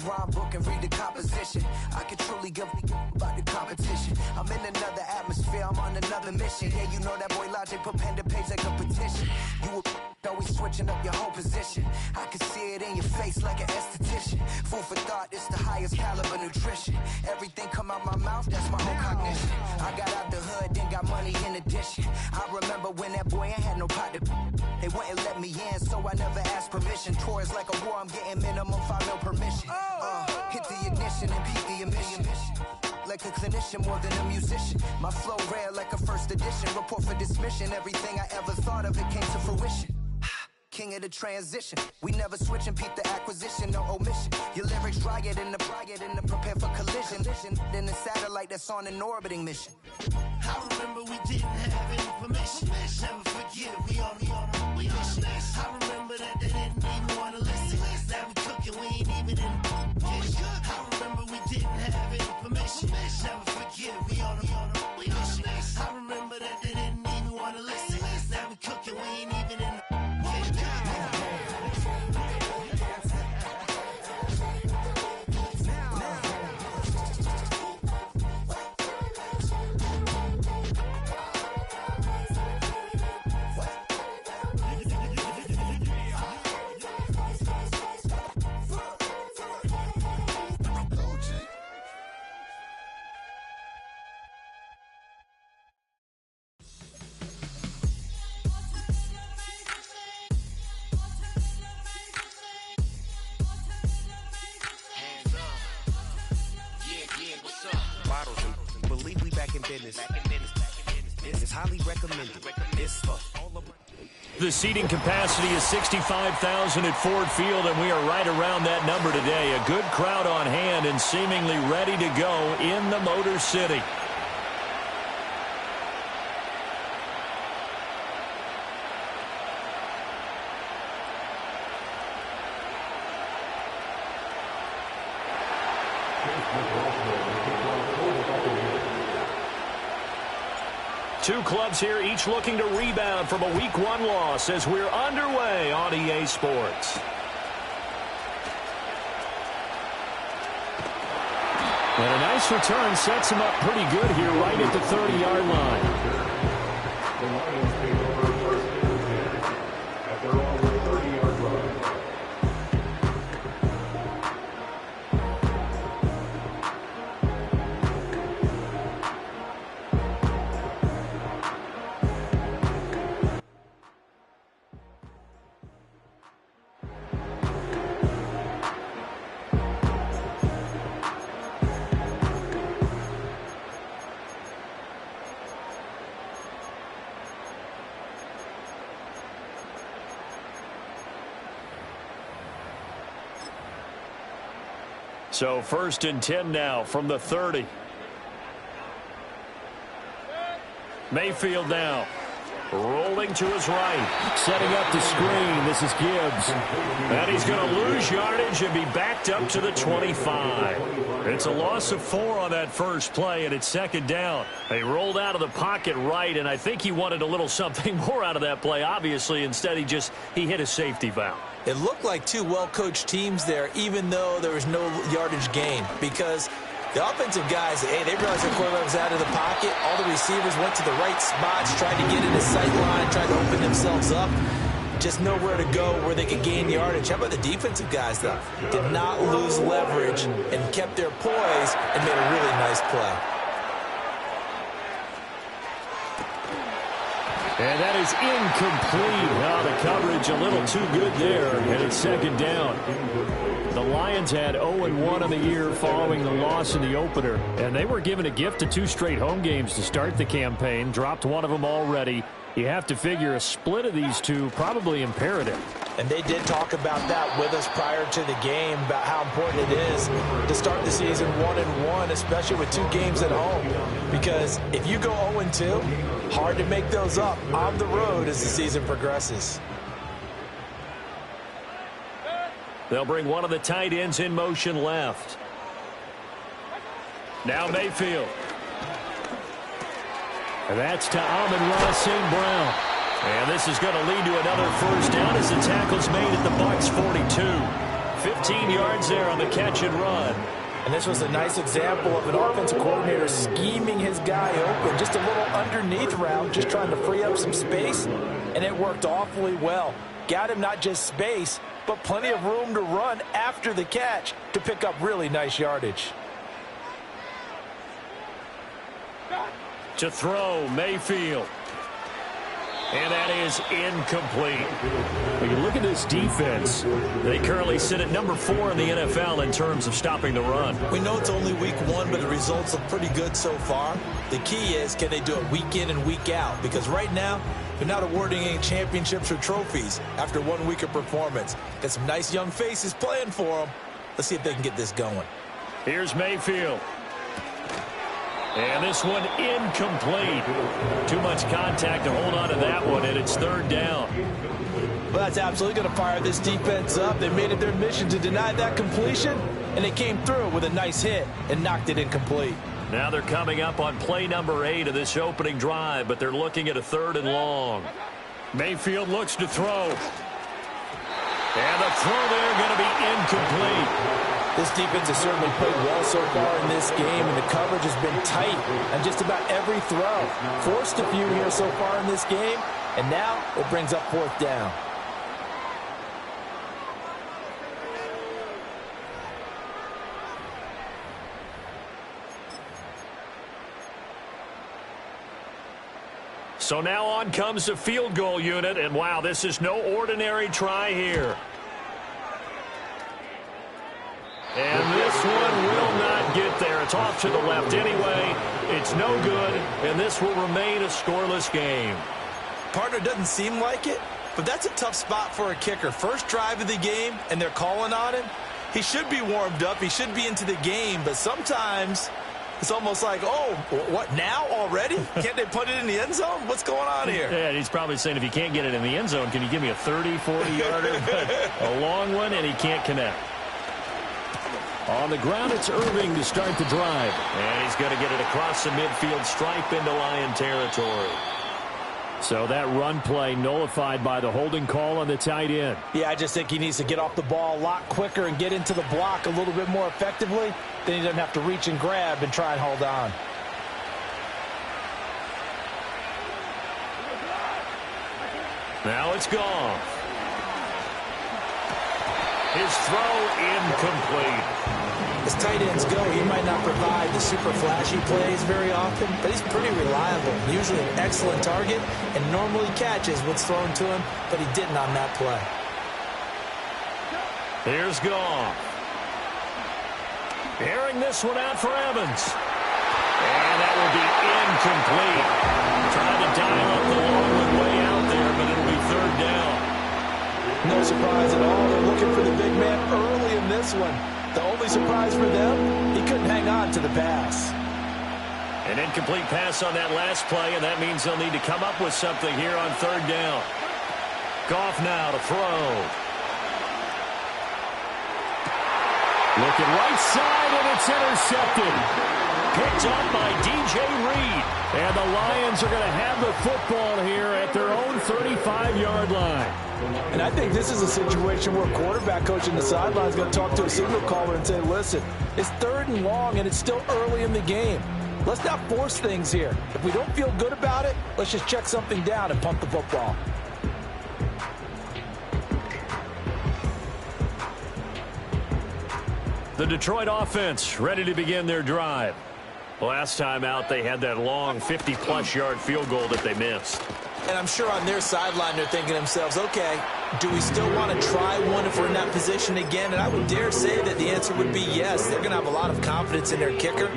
rhyme book and read the composition. I can truly give about the competition. I'm in another atmosphere, I'm on another mission. Yeah, you know that boy Logic put pen to page like a petition. You always switching up your whole position. I can see it in your face like an esthetician. Food for thought, it's the highest caliber nutrition. Everything come out my mouth, that's my own cognition. I got out the hood, then got money in addition. I remember when that boy ain't had no pot to. They wouldn't let me in, so I never asked permission. Tours like a war, I'm getting minimum 5 mil permission. Hit the ignition and beat the emission. Like a clinician more than a musician. My flow rare like a first edition. Report for dismission. Everything I ever thought of, it came to fruition. King of the transition. We never switch and peep the acquisition, no omission. Your lyrics dry it in the prepare for collision. Then the satellite that's on an orbiting mission. I remember we didn't have any permission. Never forget, we on a mission. I remember that they didn't even want to listen. Now we cooking, we ain't even in the kitchen. I remember we didn't have any permission. Never forget, we on a mission. I remember that they didn't even want to listen. Now we cooking, we ain't even in the It's highly recommended. The seating capacity is 65,000 at Ford Field, and we are right around that number today. A good crowd on hand and seemingly ready to go in the Motor City. Two clubs here, each looking to rebound from a Week 1 loss as we're underway on EA Sports. And a nice return sets him up pretty good here right at the 30-yard line. So 1st and 10 now from the 30. Mayfield now. Rolling to his right. Setting up the screen. This is Gibbs. And he's going to lose yardage and be backed up to the 25. It's a loss of 4 on that first play, and it's 2nd down. They rolled out of the pocket right, and I think he wanted a little something more out of that play, obviously. Instead, he hit a safety valve. It looked like two well-coached teams there, even though there was no yardage gain, because the offensive guys, hey, they realized the quarterback was out of the pocket. All the receivers went to the right spots, tried to get in his sight line, tried to open themselves up. Just nowhere to go where they could gain yardage. How about the defensive guys, though? Did not lose leverage and kept their poise and made a really nice play. And that is incomplete. Now the coverage a little too good there, and it's 2nd down. The Lions had 0-1 on the year following the loss in the opener, and they were given a gift of 2 straight home games to start the campaign, dropped one of them already. You have to figure a split of these two probably imperative. And they did talk about that with us prior to the game, about how important it is to start the season 1-1, especially with 2 games at home. Because if you go 0-2, hard to make those up on the road as the season progresses. They'll bring one of the tight ends in motion left. Now Mayfield. And that's to Amon-Ra St. Brown. And this is going to lead to another 1st down as the tackle's made at the Bucs 42. 15 yards there on the catch and run. And this was a nice example of an offensive coordinator scheming his guy open. Just a little underneath route, just trying to free up some space, and it worked awfully well. Got him not just space, but plenty of room to run after the catch to pick up really nice yardage. To throw, Mayfield. And that is incomplete. When you look at this defense, they currently sit at number 4 in the NFL in terms of stopping the run. We know it's only week 1, but the results look pretty good so far. The key is, can they do it week in and week out? Because right now, they're not awarding any championships or trophies after 1 week of performance. Got some nice young faces playing for them. Let's see if they can get this going. Here's Mayfield. And this one incomplete. Too much contact to hold on to that one, and it's 3rd down. Well, that's absolutely going to fire this defense up. They made it their mission to deny that completion, and they came through with a nice hit and knocked it incomplete. Now they're coming up on play number 8 of this opening drive, but they're looking at a 3rd and long. Mayfield looks to throw. And the throw there going to be incomplete. This defense has certainly played well so far in this game, and the coverage has been tight on just about every throw. Forced a few here so far in this game, and now it brings up 4th down. So now on comes the field goal unit, and wow, this is no ordinary try here. And this one will not get there. It's off to the left anyway. It's no good, and this will remain a scoreless game. Partner, doesn't seem like it, but that's a tough spot for a kicker. First drive of the game, and they're calling on him. He should be warmed up. He should be into the game, but sometimes it's almost like, oh, what, now already? Can't they put it in the end zone? What's going on here? Yeah, he's probably saying, if you can't get it in the end zone, can you give me a 30, 40-yarder? A long one, and he can't connect. On the ground, it's Irving to start the drive. And he's going to get it across the midfield stripe into Lion territory. So that run play nullified by the holding call on the tight end. Yeah, I just think he needs to get off the ball a lot quicker and get into the block a little bit more effectively. Then he doesn't have to reach and grab and try and hold on. Now it's gone. His throw incomplete. As tight ends go, he might not provide the super flashy plays very often, but he's pretty reliable. Usually an excellent target and normally catches what's thrown to him, but he didn't on that play. Here's Goff. Airing this one out for Evans. And that will be incomplete. Trying to dial up the long one way out there, but it'll be 3rd down. No surprise at all. They're looking for the big man early in this one. The only surprise for them, he couldn't hang on to the pass. An incomplete pass on that last play, and that means they'll need to come up with something here on 3rd down. Goff now to throw. Looking right side, and it's intercepted. Picked up by DJ Reed. And the Lions are going to have the football here at their own 35-yard line. And I think this is a situation where quarterback coach in the sideline is going to talk to a signal caller and say, listen, it's 3rd and long, and it's still early in the game. Let's not force things here. If we don't feel good about it, let's just check something down and pump the football. The Detroit offense ready to begin their drive. Last time out, they had that long 50-plus yard field goal that they missed. And I'm sure on their sideline they're thinking to themselves, okay, do we still want to try one if we're in that position again? And I would dare say that the answer would be yes. They're going to have a lot of confidence in their kicker.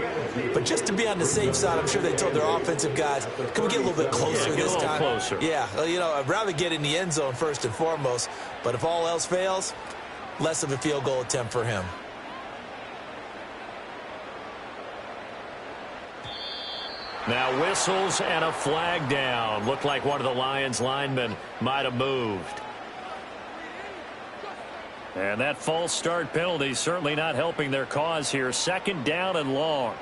But just to be on the safe side, I'm sure they told their offensive guys, can we get a little bit closer this time? Closer. Yeah, well, you know, I'd rather get in the end zone first and foremost. But if all else fails, less of a field goal attempt for him. Now whistles and a flag down. Looked like one of the Lions linemen might have moved. And that false start penalty certainly not helping their cause here. 2nd down and long.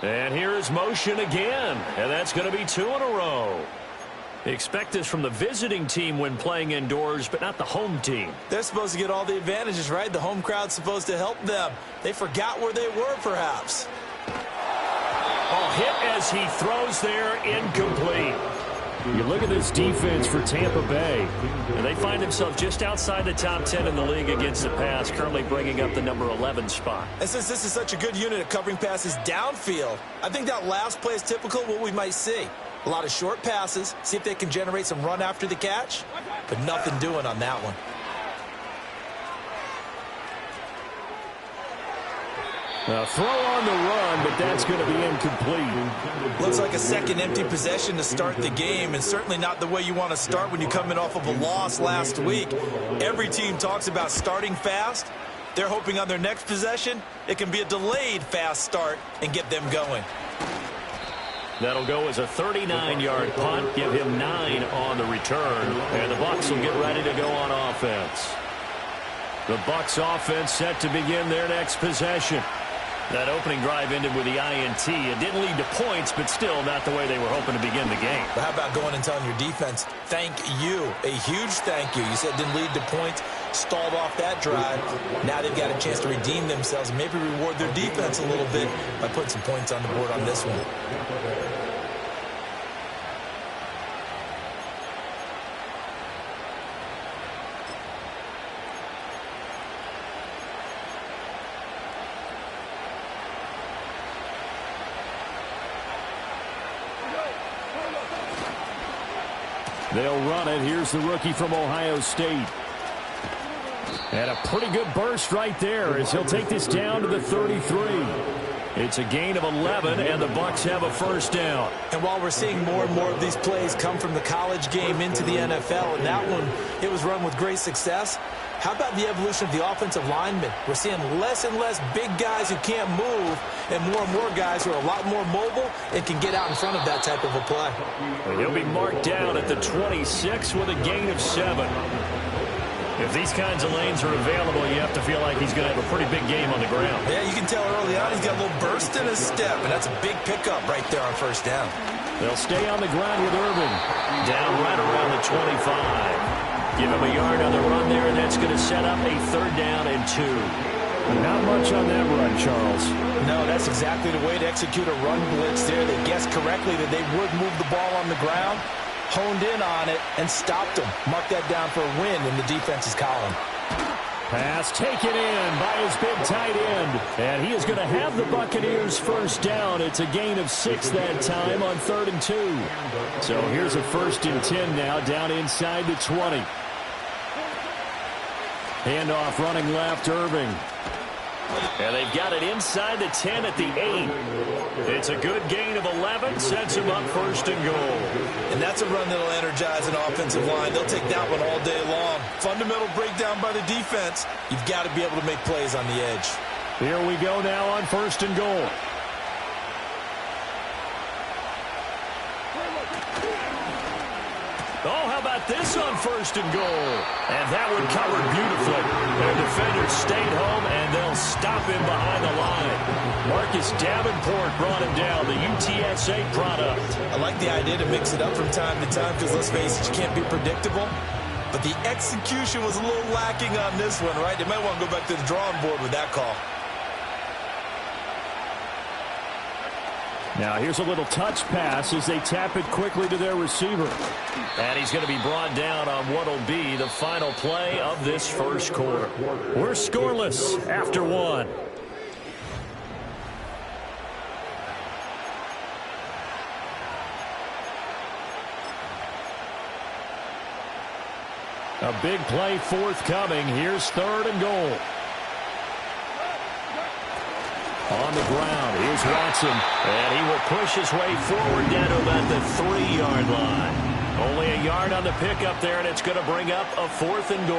And here is motion again, and that's going to be 2 in a row. Expect this from the visiting team when playing indoors, but not the home team. They're supposed to get all the advantages, right? The home crowd's supposed to help them. They forgot where they were, perhaps. Oh, hit as he throws there, incomplete. You look at this defense for Tampa Bay, and they find themselves just outside the top 10 in the league against the pass, currently bringing up the number 11 spot. And since this is such a good unit at covering passes downfield, I think that last play is typical of what we might see. A lot of short passes, see if they can generate some run after the catch, but nothing doing on that one. Now throw on the run, but that's going to be incomplete. Looks like a second empty possession to start the game, and certainly not the way you want to start when you're coming off of a loss last week. Every team talks about starting fast. They're hoping on their next possession, it can be a delayed fast start and get them going. That'll go as a 39-yard punt, give him 9 on the return, and the Bucs will get ready to go on offense. The Bucs offense set to begin their next possession. That opening drive ended with the INT. It didn't lead to points, but still not the way they were hoping to begin the game. But how about going and telling your defense, thank you, a huge thank you. You said it didn't lead to points, stalled off that drive. Now they've got a chance to redeem themselves and maybe reward their defense a little bit by putting some points on the board on this one. They'll run it. Here's the rookie from Ohio State. And a pretty good burst right there as he'll take this down to the 33. It's a gain of 11, and the Bucs have a first down. And while we're seeing more and more of these plays come from the college game into the NFL, and that one, it was run with great success, how about the evolution of the offensive linemen? We're seeing less and less big guys who can't move and more guys who are a lot more mobile and can get out in front of that type of a play. And he'll be marked down at the 26 with a gain of 7. If these kinds of lanes are available, you have to feel like he's going to have a pretty big game on the ground. Yeah, you can tell early on he's got a little burst in his step, and that's a big pickup right there on first down. They'll stay on the ground with Irvin. Down right around the 25. Give him a yard on the run there, and that's going to set up a 3rd down and 2. Not much on that run, Charles. No, that's exactly the way to execute a run blitz there. They guessed correctly that they would move the ball on the ground, honed in on it, and stopped them. Mark that down for a win in the defense's column. Pass taken in by his big tight end. And he is going to have the Buccaneers first down. It's a gain of 6 that time on 3rd and 2. So here's a 1st and 10 now down inside the 20. Handoff running left, Irving. And they've got it inside the 10 at the 8. It's a good gain of 11, sets him up 1st and goal. And that's a run that'll energize an offensive line. They'll take that one all day long. Fundamental breakdown by the defense. You've got to be able to make plays on the edge. Here we go now on 1st and goal. Oh, how about this on 1st and goal? And that one covered beautifully. Their defenders stayed home, and they'll stop him behind the line. Marcus Davenport brought him down, the UTSA product. I like the idea to mix it up from time to time because, let's face it, you can't be predictable. But the execution was a little lacking on this one, right? They might want to go back to the drawing board with that call. Now here's a little touch pass as they tap it quickly to their receiver. And he's going to be brought down on what will be the final play of this first quarter. We're scoreless after 1. A big play forthcoming. Here's 3rd and goal. On the ground, here's Watson, and he will push his way forward down to about the 3-yard line. Only a yard on the pickup there, and it's going to bring up a 4th and goal.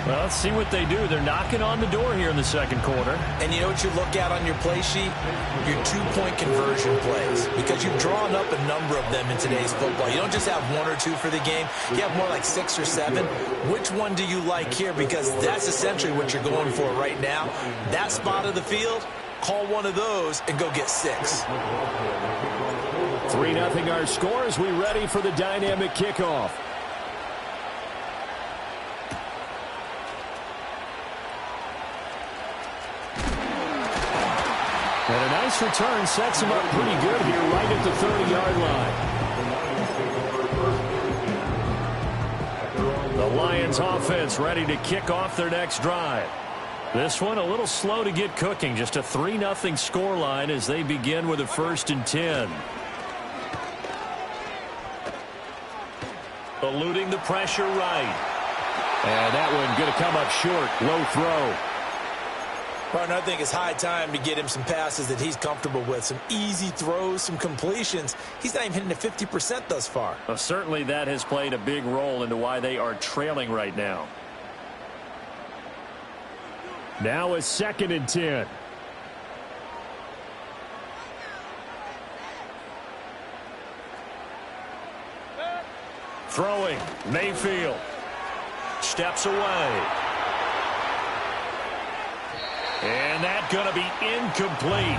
Well, let's see what they do. They're knocking on the door here in the second quarter. And you know what you look at on your play sheet? Your 2-point conversion plays, because you've drawn up a number of them in today's football. You don't just have 1 or 2 for the game. You have more like 6 or 7. Which one do you like here? Because that's essentially what you're going for right now. That spot of the field, call one of those and go get 6. 3-0 our score as we ready for the dynamic kickoff. And a nice return sets him up pretty good here right at the 30-yard line. The Lions offense ready to kick off their next drive. This one a little slow to get cooking. Just a 3-0 scoreline as they begin with a 1st and 10. Eluding the pressure right. And that one going to come up short. Low throw. Partner, I think it's high time to get him some passes that he's comfortable with. Some easy throws, some completions. He's not even hitting the 50% thus far. Well, certainly that has played a big role into why they are trailing right now. Now a 2nd and 10. Throwing. Mayfield. Steps away. And that's going to be incomplete.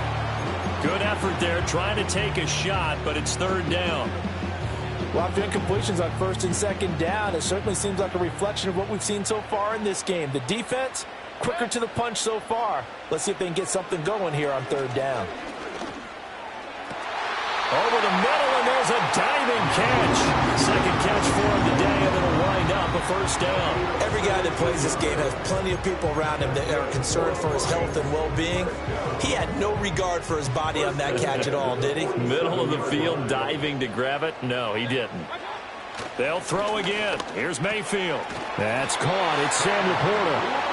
Good effort there trying to take a shot, but it's 3rd down. A lot of incompletions on 1st and 2nd down. It certainly seems like a reflection of what we've seen so far in this game. The defense, quicker to the punch so far. Let's see if they can get something going here on 3rd down. Over the middle, and there's a diving catch. 2nd catch for him today, and it'll wind up a 1st down. Every guy that plays this game has plenty of people around him that are concerned for his health and well-being. He had no regard for his body on that catch at all, did he? Middle of the field, diving to grab it. No, he didn't. They'll throw again. Here's Mayfield. That's caught. It's Sam Laporta.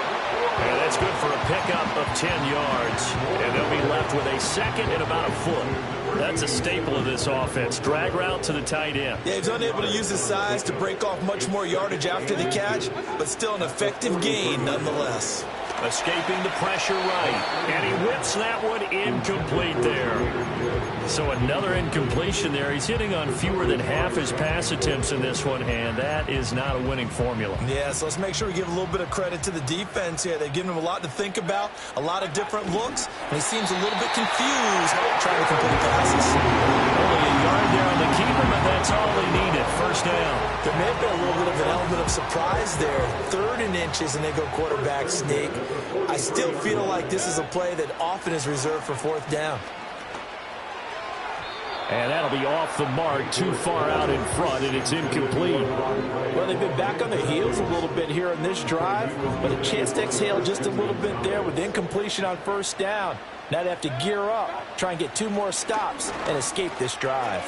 And that's good for a pickup of 10 yards. And they'll be left with a 2nd and about a foot. That's a staple of this offense. Drag route to the tight end. Yeah, he's unable to use his size to break off much more yardage after the catch, but still an effective gain nonetheless. Escaping the pressure right. And he whips that one incomplete there. So another incompletion there. He's hitting on fewer than half his pass attempts in this one, and that is not a winning formula. Yeah, so let's make sure we give a little bit of credit to the defense here. They've given him a lot to think about, a lot of different looks, and he seems a little bit confused trying to complete passes. Only a yard there on the keeper, but that's all they needed. 1st down. There may have been a little bit of an element of surprise there. 3rd and inches, and they go quarterback sneak. I still feel like this is a play that often is reserved for 4th down. And that'll be off the mark, too far out in front, and it's incomplete. Well, they've been back on their heels a little bit here in this drive, but a chance to exhale just a little bit there with incompletion on 1st down. Now they have to gear up, try and get 2 more stops, and escape this drive.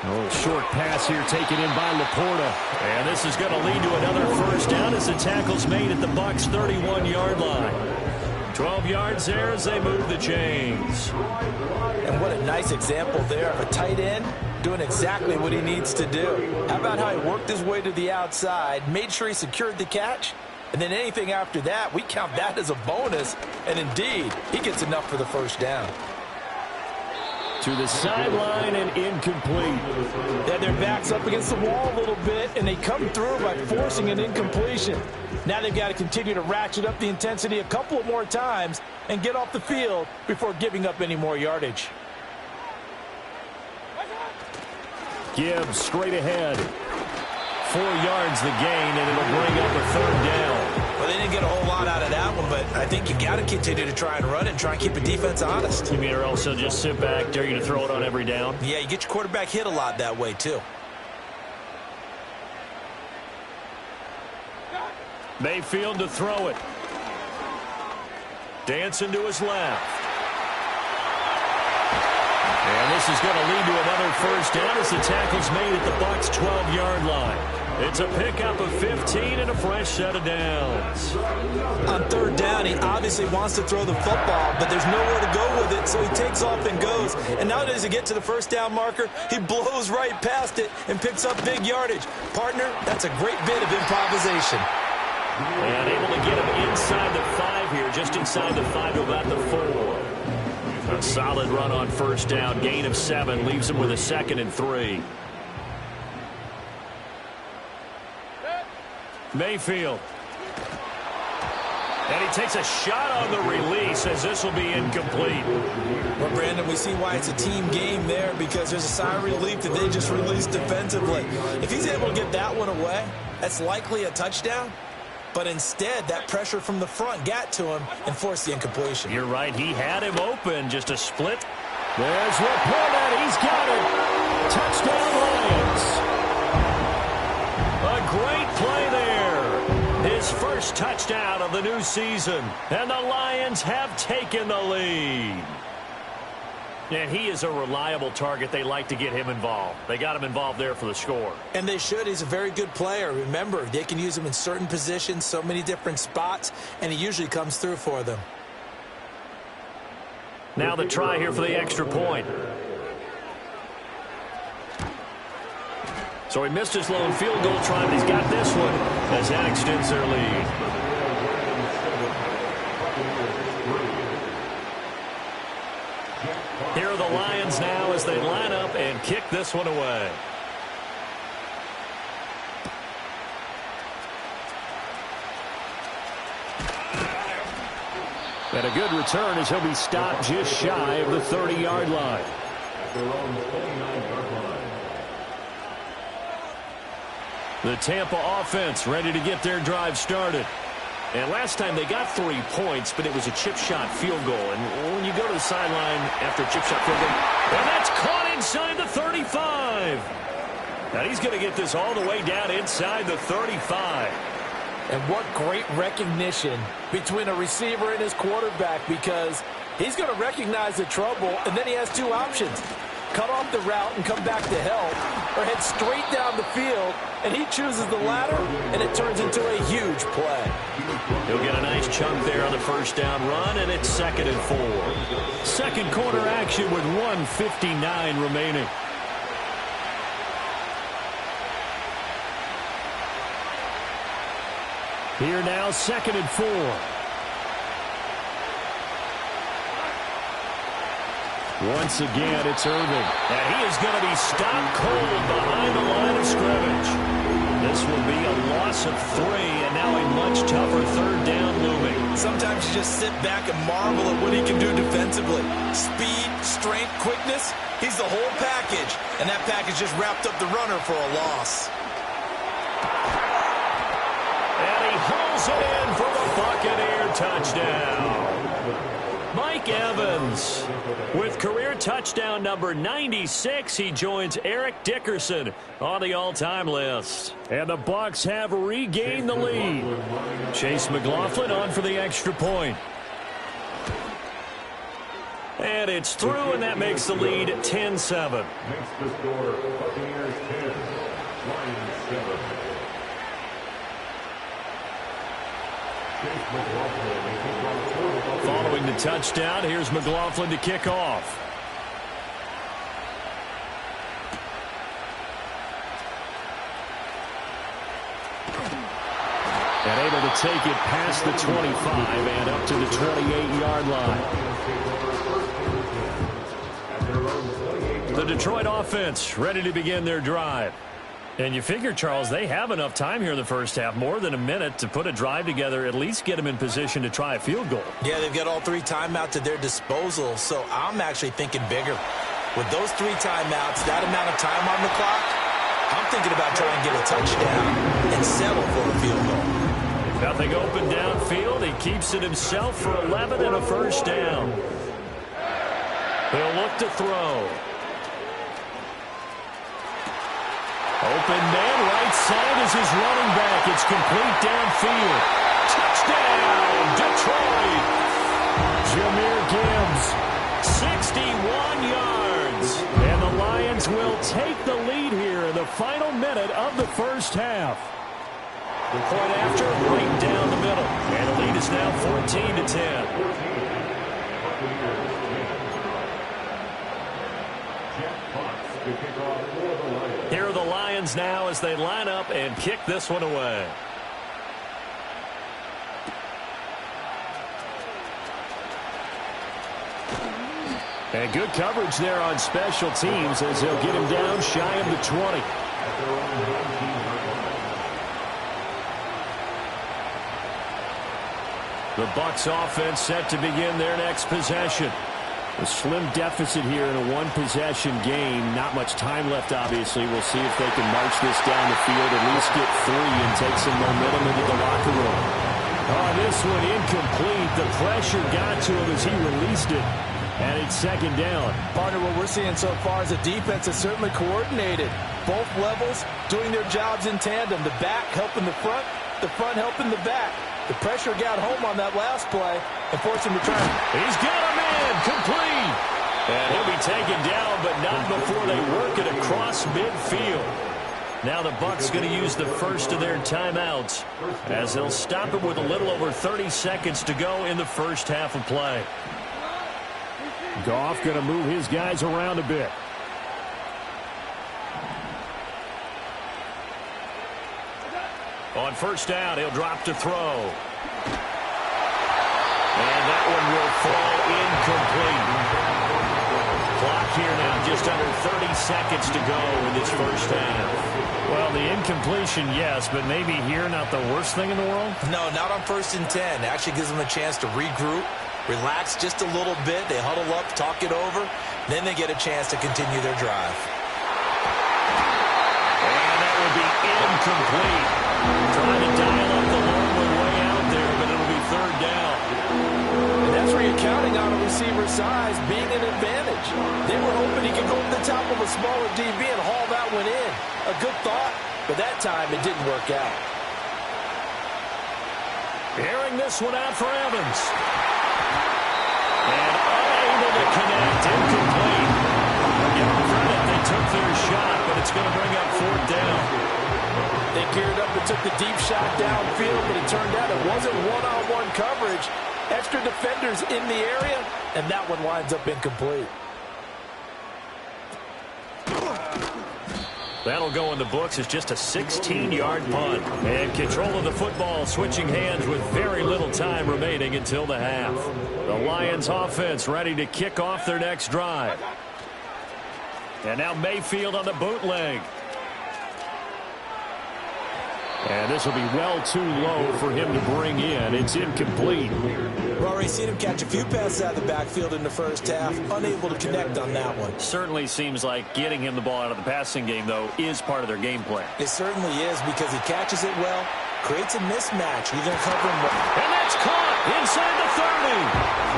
A little short pass here taken in by Laporta. And this is going to lead to another 1st down as the tackle's made at the Bucs' 31-yard line. 12 yards there as they move the chains. And what a nice example there of a tight end doing exactly what he needs to do. How about how he worked his way to the outside, made sure he secured the catch, and then anything after that, we count that as a bonus. And indeed, he gets enough for the 1st down. To the sideline and incomplete. Yeah, their back's up against the wall a little bit, and they come through by forcing an incompletion. Now they've got to continue to ratchet up the intensity a couple of more times and get off the field before giving up any more yardage. Gibbs straight ahead. 4 yards the gain, and it'll bring up a 3rd down. Well, they didn't get a whole lot out of that one, but I think you got to continue to try and run it and try and keep the defense honest. You mean or also just sit back, dare you to throw it on every down? Yeah, you get your quarterback hit a lot that way, too. Mayfield to throw it. Dancing to his left. And this is going to lead to another 1st down as the tackle's made at the Bucs' 12-yard line. It's a pickup of 15 and a fresh set of downs. On 3rd down, he obviously wants to throw the football, but there's nowhere to go with it, so he takes off and goes. And now does he get to the 1st down marker? He blows right past it and picks up big yardage. Partner, that's a great bit of improvisation. And able to get him inside the 5 here, just inside the 5 to about the 4. A solid run on 1st down, gain of 7, leaves him with a 2nd and 3. Mayfield. And he takes a shot on the release as this will be incomplete. Well, Brandon, we see why it's a team game there because there's a sigh of relief that they just released defensively. If he's able to get that one away, that's likely a touchdown. But instead, that pressure from the front got to him and forced the incompletion. You're right. He had him open. Just a split. There's Laporta. He's got it. Touchdown, Lions. A great play there. His first touchdown of the new season. And the Lions have taken the lead. And he is a reliable target. They like to get him involved. They got him involved there for the score. And they should. He's a very good player. Remember, they can use him in certain positions, so many different spots, and he usually comes through for them. Now the try here for the extra point. So he missed his lone field goal try, but he's got this one as that extends their lead. Here are the Lions now as they line up and kick this one away. And a good return as he'll be stopped just shy of the 30-yard line. The Tampa offense ready to get their drive started. And last time they got 3 points, but it was a chip shot field goal. And when you go to the sideline after a chip shot field goal, and that's caught inside the 35. Now he's going to get this all the way down inside the 35. And what great recognition between a receiver and his quarterback, because he's going to recognize the trouble, and then he has two options. Cut off the route and come back to help, or head straight down the field, and he chooses the latter, and it turns into a huge play. He'll get a nice chunk there on the first down run, and it's 2nd and 4. Second quarter action with 1:59 remaining. Here now, 2nd and 4. Once again, it's Irving. And he is going to be stopped cold behind the line of scrimmage. This will be a loss of 3, and now a much tougher third down looming. Sometimes you just sit back and marvel at what he can do defensively. Speed, strength, quickness, he's the whole package. And that package just wrapped up the runner for a loss. And he hauls it in for the Buccaneer touchdown. Mike Evans with career touchdown number 96. He joins Eric Dickerson on the all-time list. And the Bucs have regained the lead. Chase McLaughlin on for the extra point. And it's through, and that makes the lead 10-7. Makes the score Buccaneers 10, Lions 7. Chase McLaughlin. Following the touchdown, here's McLaughlin to kick off. And able to take it past the 25 and up to the 28-yard line. The Detroit offense ready to begin their drive. And you figure, Charles, they have enough time here in the first half, more than a minute, to put a drive together, at least get them in position to try a field goal. Yeah, they've got all 3 timeouts at their disposal, so I'm actually thinking bigger. With those 3 timeouts, that amount of time on the clock, I'm thinking about trying to get a touchdown and settle for a field goal. Nothing open downfield. He keeps it himself for 11 and a first down. He'll look to throw. Open man, right side is his running back. It's complete downfield. Touchdown, Detroit. Jahmyr Gibbs, 61 yards. And the Lions will take the lead here in the final minute of the first half. The point after, right down the middle. And the lead is now 14-10. Here are the Lions now as they line up and kick this one away. And good coverage there on special teams as they'll get him down shy of the 20. The Bucs offense set to begin their next possession. A slim deficit here in a one-possession game. Not much time left, obviously. We'll see if they can march this down the field, at least get 3 and take some momentum into the locker room. Oh, this one incomplete. The pressure got to him as he released it. And it's second down. Partner, what we're seeing so far is the defense is certainly coordinated. Both levels doing their jobs in tandem. The back helping the front helping the back. The pressure got home on that last play and forced him to try. He's got a man complete. And he'll be taken down, but not before they work it across midfield. Now the Bucs going to use the first of their timeouts as they'll stop him with a little over 30 seconds to go in the first half of play. Goff going to move his guys around a bit. On first down, he'll drop to throw. And that one will fall incomplete. Clock here now, just under 30 seconds to go in this first half. Well, the incompletion, yes, but maybe here not the worst thing in the world? No, not on 1st and 10. It actually gives them a chance to regroup, relax just a little bit. They huddle up, talk it over. Then they get a chance to continue their drive. And that will be incomplete. Trying to dial up the long way out there, but it'll be third down. And that's where you're counting on a receiver's size being an advantage. They were hoping he could go to the top of a smaller DB and haul that one in. A good thought, but that time it didn't work out. Airing this one out for Evans. And unable to connect. Incomplete. Give them credit. They took their shot, but it's going to bring up fourth down. They geared up and took the deep shot downfield, but it turned out it wasn't one-on-one coverage. Extra defenders in the area, and that one winds up incomplete. That'll go in the books as just a 16-yard punt. And control of the football switching hands with very little time remaining until the half. The Lions offense ready to kick off their next drive. And now Mayfield on the bootleg. And this will be well too low for him to bring in. It's incomplete. We've already seen him catch a few passes out of the backfield in the first half. Unable to connect on that one. Certainly seems like getting him the ball out of the passing game, though, is part of their game plan. It certainly is because he catches it well, creates a mismatch. You're going to cover him well. And that's caught inside the 30.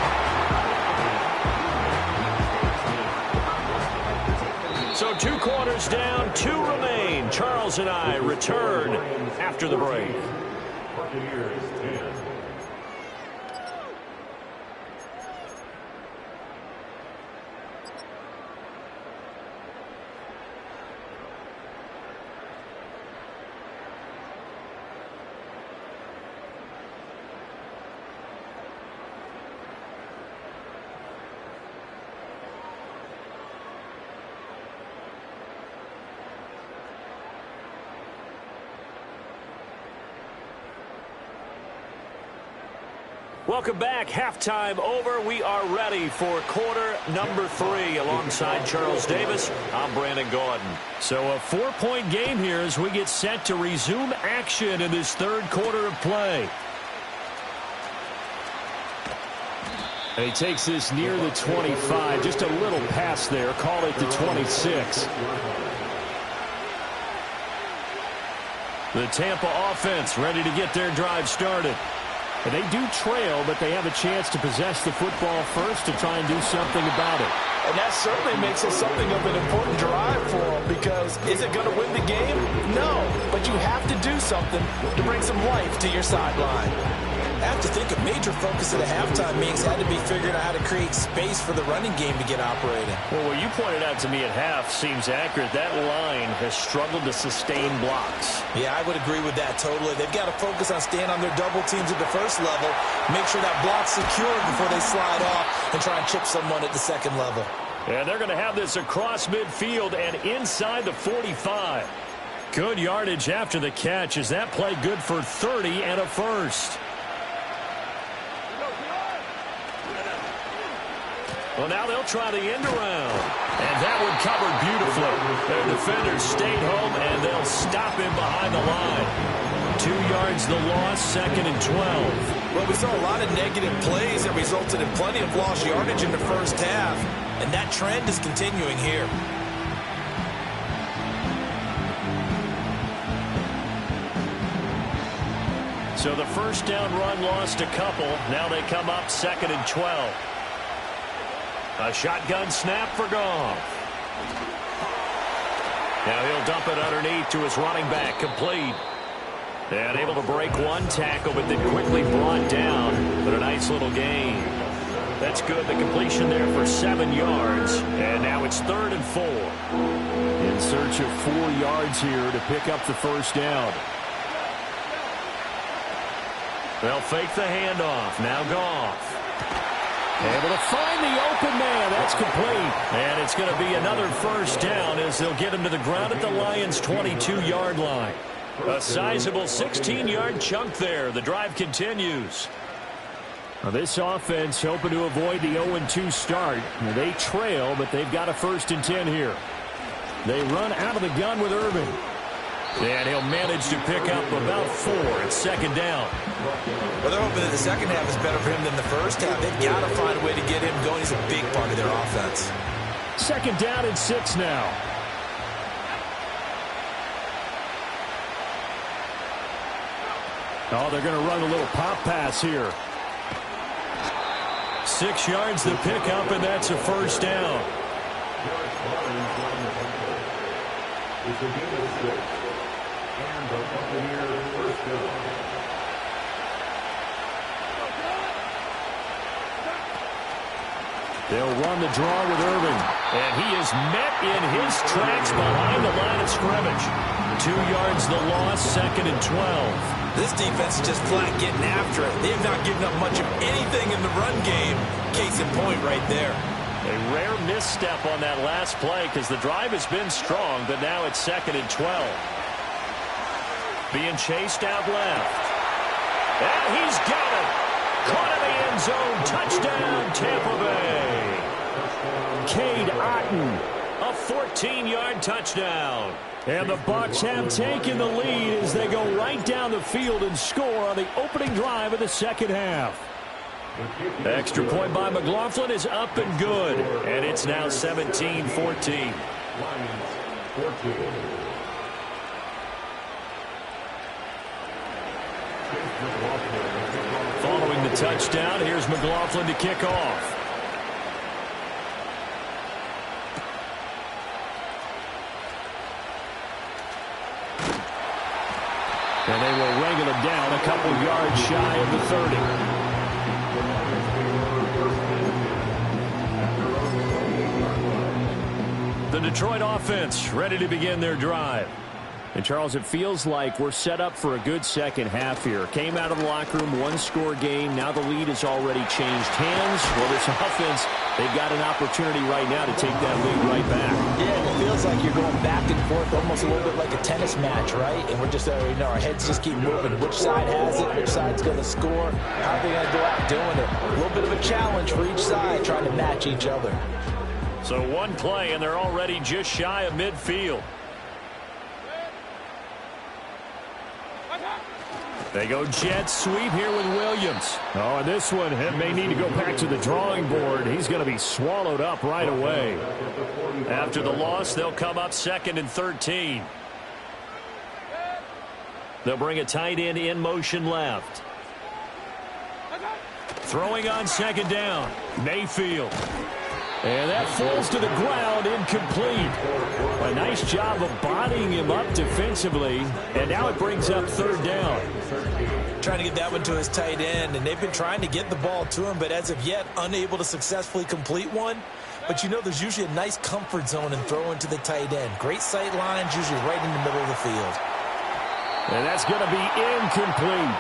So 2 quarters down, 2 remain. Charles and I return after the break. Buccaneers 10. Welcome back. Halftime over. We are ready for quarter number 3. Alongside Charles Davis, I'm Brandon Gordon. So a 4-point game here as we get set to resume action in this third quarter of play. And he takes this near the 25. Just a little pass there. Call it the 26. The Tampa offense ready to get their drive started. And they do trail, but they have a chance to possess the football first to try and do something about it. And that certainly makes it something of an important drive for them because is it going to win the game? No, but you have to do something to bring some life to your sideline. I have to think a major focus at the halftime meetings had to be figuring out how to create space for the running game to get operating. Well, what you pointed out to me at half seems accurate. That line has struggled to sustain blocks. Yeah, I would agree with that totally. They've got to focus on staying on their double teams at the first level, make sure that block's secure before they slide off and try and chip someone at the second level. And they're going to have this across midfield and inside the 45. Good yardage after the catch. Is that play good for 30 and a first? Well, now they'll try the end around. And that one covered beautifully. Their defenders stayed home, and they'll stop him behind the line. 2 yards the loss, 2nd and 12. Well, we saw a lot of negative plays that resulted in plenty of lost yardage in the first half, and that trend is continuing here. So the first down run lost a couple. Now they come up 2nd and 12. A shotgun snap for Goff. Now he'll dump it underneath to his running back, complete. And able to break one tackle, but then quickly brought down. But a nice little gain. That's good. The completion there for 7 yards. And now it's 3rd and 4. In search of 4 yards here to pick up the first down. They'll fake the handoff. Now Goff. Able to find the open man. That's complete. And it's going to be another first down as they'll get him to the ground at the Lions' 22-yard line. A sizable 16-yard chunk there. The drive continues. Now this offense hoping to avoid the 0-2 start. Now they trail, but they've got a 1st and 10 here. They run out of the gun with Irvin. And he'll manage to pick up about 4 at 2nd down. Well, they're hoping that the second half is better for him than the first half. They've got to find a way to get him going. He's a big part of their offense. 2nd down and 6 now. Oh, they're going to run a little pop pass here. 6 yards the pickup, and that's a first down. They'll run the draw with Irvin. And he is met in his tracks behind the line of scrimmage. 2 yards the loss, 2nd and 12. This defense is just flat getting after it. They have not given up much of anything in the run game. Case in point right there. A rare misstep on that last play because the drive has been strong, but now it's 2nd and 12. Being chased out left. And he's got it. Caught in the end zone. Touchdown, Tampa Bay. Cade Otton. A 14-yard touchdown. And the Bucs have taken the lead as they go right down the field and score on the opening drive of the second half. Extra point by McLaughlin is up and good. And it's now 17-14. Following the touchdown, here's McLaughlin to kick off. And they will wrangle him down a couple yards shy of the 30. The Detroit offense ready to begin their drive. And, Charles, it feels like we're set up for a good second half here. Came out of the locker room, one-score game. Now the lead has already changed hands. Well, this offense, they've got an opportunity right now to take that lead right back. Yeah, it feels like you're going back and forth, almost a little bit like a tennis match, right? And we're just, our heads just keep moving. Which side has it? Which side's going to score? How are they going to go out doing it? A little bit of a challenge for each side, trying to match each other. So one play, and they're already just shy of midfield. They go jet sweep here with Williams. Oh, and this one may need to go back to the drawing board. He's going to be swallowed up right away. After the loss, they'll come up 2nd and 13. They'll bring a tight end in motion left. Throwing on 2nd down, Mayfield. And that falls to the ground, incomplete. A nice job of bodying him up defensively. And now it brings up 3rd down. Trying to get that one to his tight end, and they've been trying to get the ball to him, but as of yet, unable to successfully complete one. But, there's usually a nice comfort zone in throwing to the tight end. Great sight lines, usually right in the middle of the field. And that's going to be incomplete.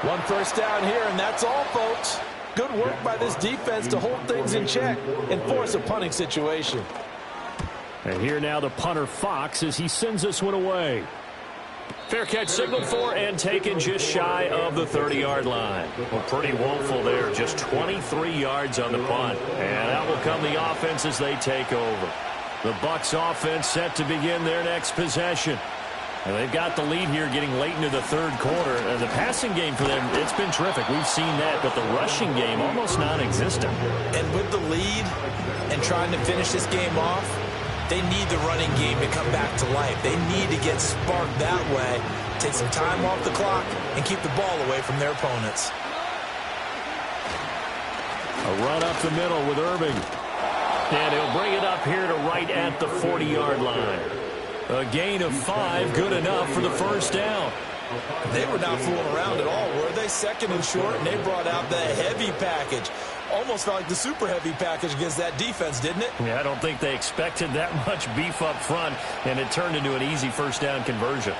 One first down here, and that's all, folks. Good work by this defense to hold things in check and force a punting situation. And here now the punter Fox as he sends this one away. Fair catch signaled for and taken just shy of the 30-yard line. Well, pretty woeful there. Just 23 yards on the punt. And out will come the offense as they take over. The Bucs offense set to begin their next possession. And they've got the lead here getting late into the third quarter. The passing game for them, it's been terrific. We've seen that, but the rushing game almost non-existent. And with the lead and trying to finish this game off, they need the running game to come back to life. They need to get sparked that way, take some time off the clock, and keep the ball away from their opponents. A run up the middle with Irving. And he'll bring it up here to right at the 40-yard line. A gain of 5, good enough for the first down. They were not fooling around at all, were they? Second and short, and they brought out the heavy package. Almost felt like the super heavy package against that defense, didn't it? Yeah, I don't think they expected that much beef up front, and it turned into an easy first down conversion.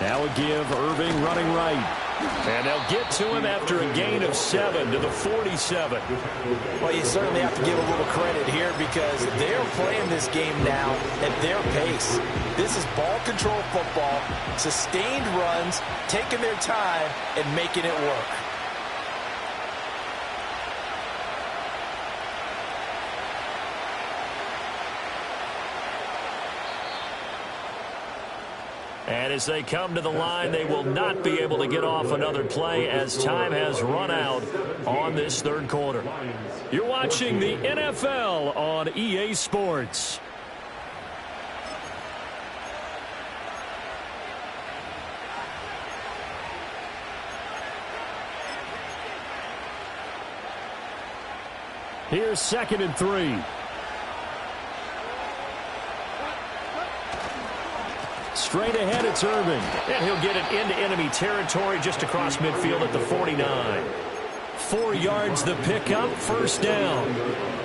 Now a give, Irving running right. And they'll get to him after a gain of 7 to the 47. Well, you certainly have to give a little credit here because they're playing this game now at their pace. This is ball control football, sustained runs, taking their time, and making it work. And as they come to the line, they will not be able to get off another play as time has run out on this third quarter. You're watching the NFL on EA Sports. Here's 2nd and 3. Straight ahead, it's Irving. And he'll get it into enemy territory just across midfield at the 49. 4 yards the pickup, first down.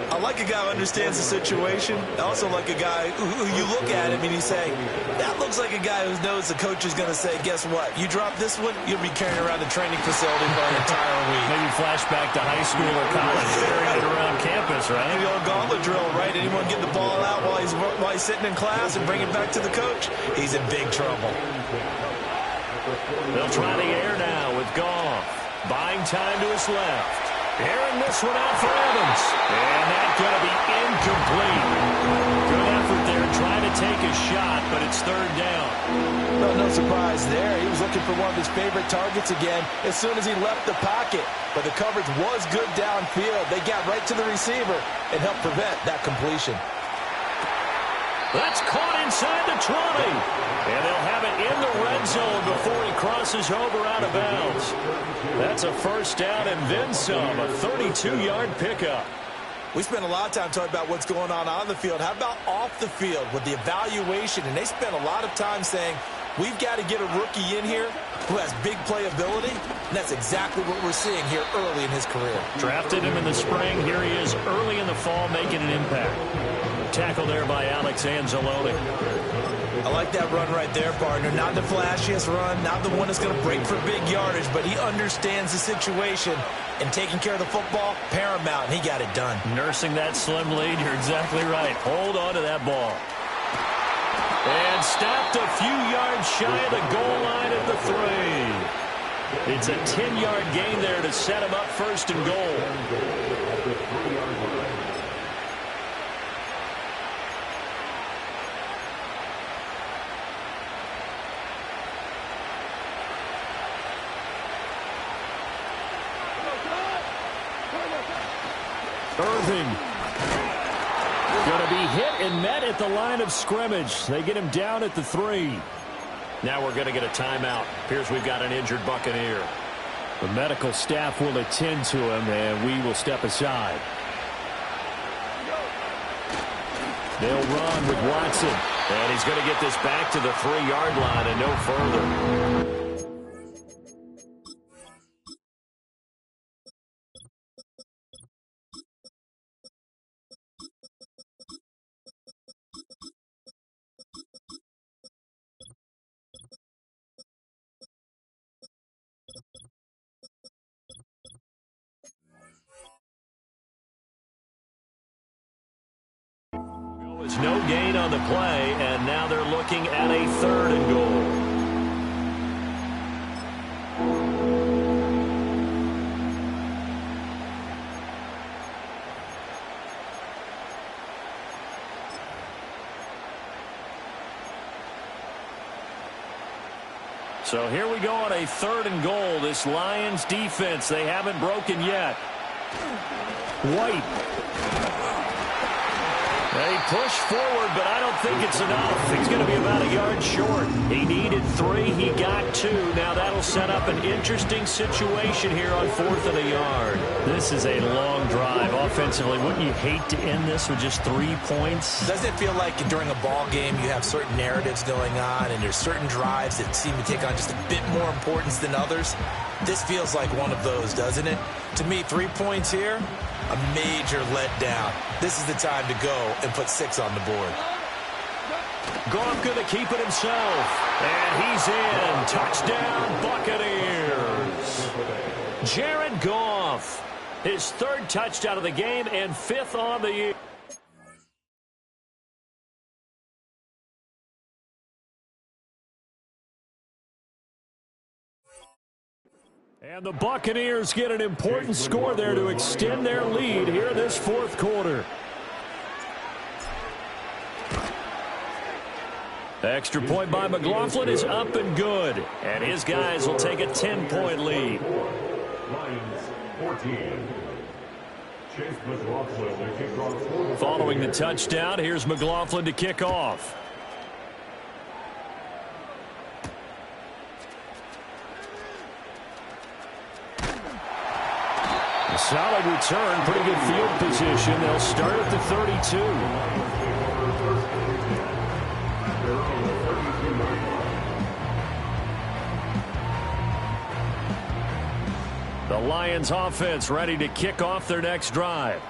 I like a guy who understands the situation. I also like a guy who you look at him and you say, that looks like a guy who knows the coach is going to say, guess what? You drop this one, you'll be carrying around the training facility for an entire week. Maybe flashback to high school or college, carrying it around campus, right? The old gauntlet drill, right? Anyone get the ball out while he's sitting in class and bring it back to the coach? He's in big trouble. They'll try the air now with Goff. Buying time to his left. Airing this one out for Evans. And that's going to be incomplete. Good effort there trying to take a shot, but it's third down. Well, no surprise there. He was looking for one of his favorite targets again as soon as he left the pocket. But the coverage was good downfield. They got right to the receiver and helped prevent that completion. That's caught inside the 20. And they'll have it in the red zone before he crosses over out of bounds. That's a first down and then some, a 32-yard pickup. We spent a lot of time talking about what's going on the field. How about off the field with the evaluation? And they spent a lot of time saying, we've got to get a rookie in here who has big playability. And that's exactly what we're seeing here early in his career. Drafted him in the spring. Here he is early in the fall making an impact. Tackle there by Alex Anzalone. I like that run right there, partner. Not the flashiest run, not the one that's going to break for big yardage, but he understands the situation, and taking care of the football, paramount, and he got it done. Nursing that slim lead, you're exactly right. Hold on to that ball. And stopped a few yards shy of the goal line at the 3. It's a 10-yard gain there to set him up first and goal. Irving going to be hit and met at the line of scrimmage. They get him down at the 3. Now we're going to get a timeout. Appears we've got an injured Buccaneer. The medical staff will attend to him, and we will step aside. They'll run with Watson, and he's going to get this back to the 3-yard line and no further. No gain on the play, and now they're looking at a 3rd and goal. So here we go on a 3rd and goal. This Lions defense, they haven't broken yet. White. They push forward, but I don't think it's enough. He's going to be about a yard short. He needed 3. He got 2. Now that'll set up an interesting situation here on 4th and a yard. This is a long drive offensively. Wouldn't you hate to end this with just 3 points? Doesn't it feel like during a ball game you have certain narratives going on and there's certain drives that seem to take on just a bit more importance than others? This feels like one of those, doesn't it? To me, 3 points here, a major letdown. This is the time to go and put 6 on the board. Goff going to keep it himself. And he's in. Touchdown, Buccaneers. Jared Goff, his 3rd touchdown of the game and 5th on the year. And the Buccaneers get an important score there to extend their lead here in this 4th quarter. Extra point by McLaughlin is up and good. And his guys will take a 10-point lead. Following the touchdown, here's McLaughlin to kick off. Solid return, pretty good field position. They'll start at the 32. The Lions offense ready to kick off their next drive.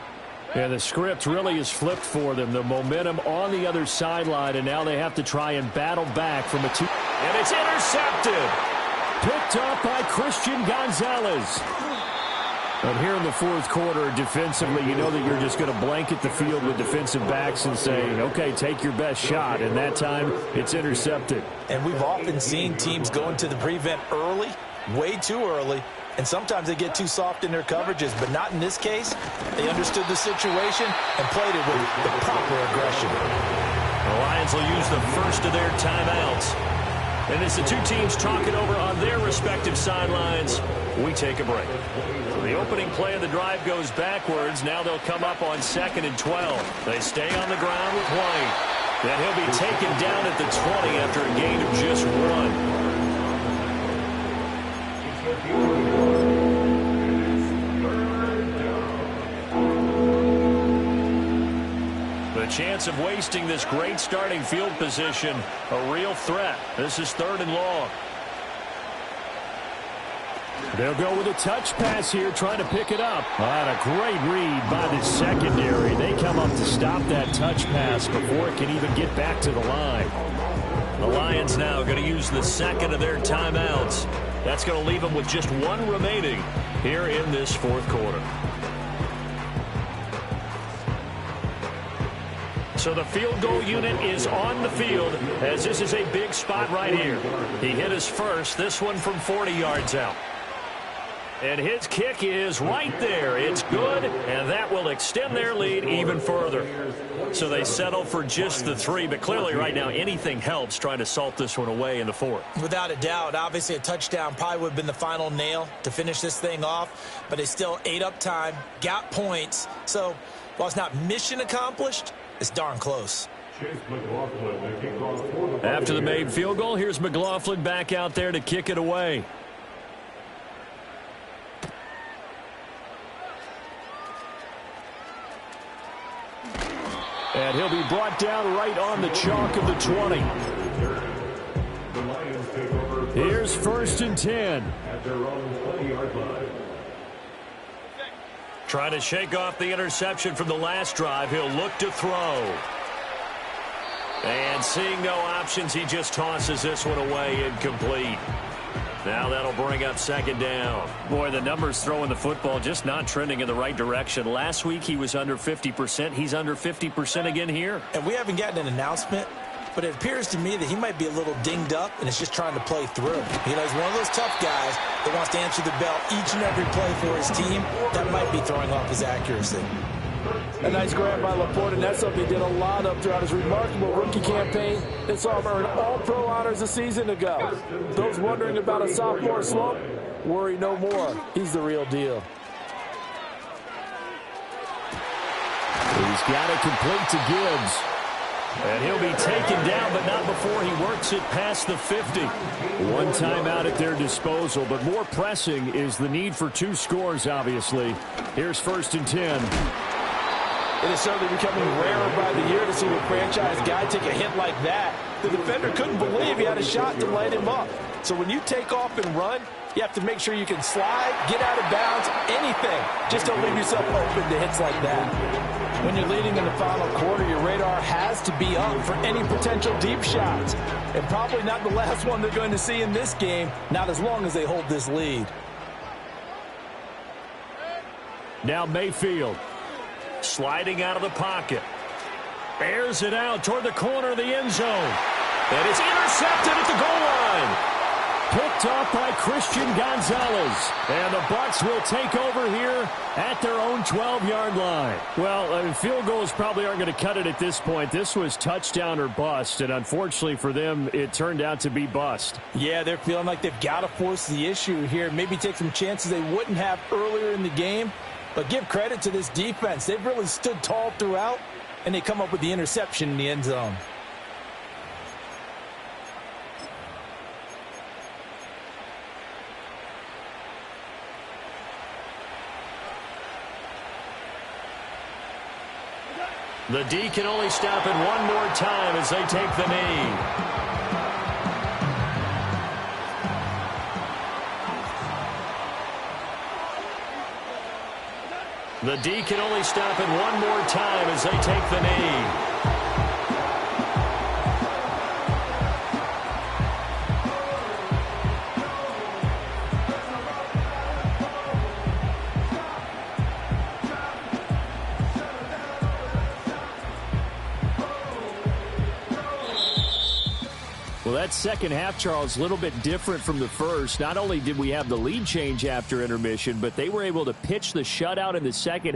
And the script really is flipped for them. The momentum on the other sideline, and now they have to try and battle back from a 2. And it's intercepted. Picked up by Christian Gonzalez. But here in the 4th quarter, defensively, you know that you're just going to blanket the field with defensive backs and say, okay, take your best shot. And that time, it's intercepted. And we've often seen teams go into the prevent early, way too early, and sometimes they get too soft in their coverages. But not in this case. They understood the situation and played it with the proper aggression. The Lions will use the first of their timeouts. And as the 2 teams talk it over on their respective sidelines, we take a break. So the opening play of the drive goes backwards. Now they'll come up on 2nd and 12. They stay on the ground with White. Then he'll be taken down at the 20 after a gain of just 1. The chance of wasting this great starting field position, a real threat. This is 3rd and long. They'll go with a touch pass here, trying to pick it up. And a great read by the secondary. They come up to stop that touch pass before it can even get back to the line. The Lions now going to use the 2nd of their timeouts. That's going to leave them with just 1 remaining here in this 4th quarter. So the field goal unit is on the field as this is a big spot right here. He hit his first, this one from 40 yards out. And his kick is right there. It's good, and that will extend their lead even further. So they settle for just the 3, but clearly right now anything helps trying to salt this one away in the 4th. Without a doubt, obviously a touchdown probably would have been the final nail to finish this thing off, but they still ate up time, got points. So while it's not mission accomplished, it's darn close. After the made field goal, here's McLaughlin back out there to kick it away. And he'll be brought down right on the chalk of the 20. Here's 1st and 10. Trying to shake off the interception from the last drive. He'll look to throw. And seeing no options, he just tosses this one away, incomplete. Now that'll bring up 2nd down. Boy, the numbers throwing the football just not trending in the right direction. Last week he was under 50%. He's under 50% again here. And we haven't gotten an announcement, but it appears to me that he might be a little dinged up and is just trying to play through. You know, he's one of those tough guys that wants to answer the bell each and every play for his team. That might be throwing off his accuracy. A nice grab by Laporte, and that's something he did a lot of throughout his remarkable rookie campaign. They saw him earn all-pro honors a season ago. Those wondering about a sophomore slump, worry no more. He's the real deal. He's got it complete to Gibbs. And he'll be taken down, but not before he works it past the 50. One timeout at their disposal, but more pressing is the need for 2 scores, obviously. Here's 1st and 10. It is certainly becoming rarer by the year to see a franchise guy take a hit like that. The defender couldn't believe he had a shot to light him up. So when you take off and run, you have to make sure you can slide, get out of bounds, anything. Just don't leave yourself open to hits like that. When you're leading in the final quarter, your radar has to be up for any potential deep shots. And probably not the last one they're going to see in this game, not as long as they hold this lead. Now Mayfield. Sliding out of the pocket. Airs it out toward the corner of the end zone. And it's intercepted at the goal line. Picked off by Christian Gonzalez. And the Bucs will take over here at their own 12-yard line. Well, field goals probably aren't going to cut it at this point. This was touchdown or bust, and unfortunately for them, it turned out to be bust. Yeah, they're feeling like they've got to force the issue here. Maybe take some chances they wouldn't have earlier in the game. But give credit to this defense. They've really stood tall throughout, and they come up with the interception in the end zone. The D can only stop it one more time as they take the knee. The D can only stop it one more time as they take the knee. Well, that second half, Charles, a little bit different from the first. Not only did we have the lead change after intermission, but they were able to pitch the shutout in the second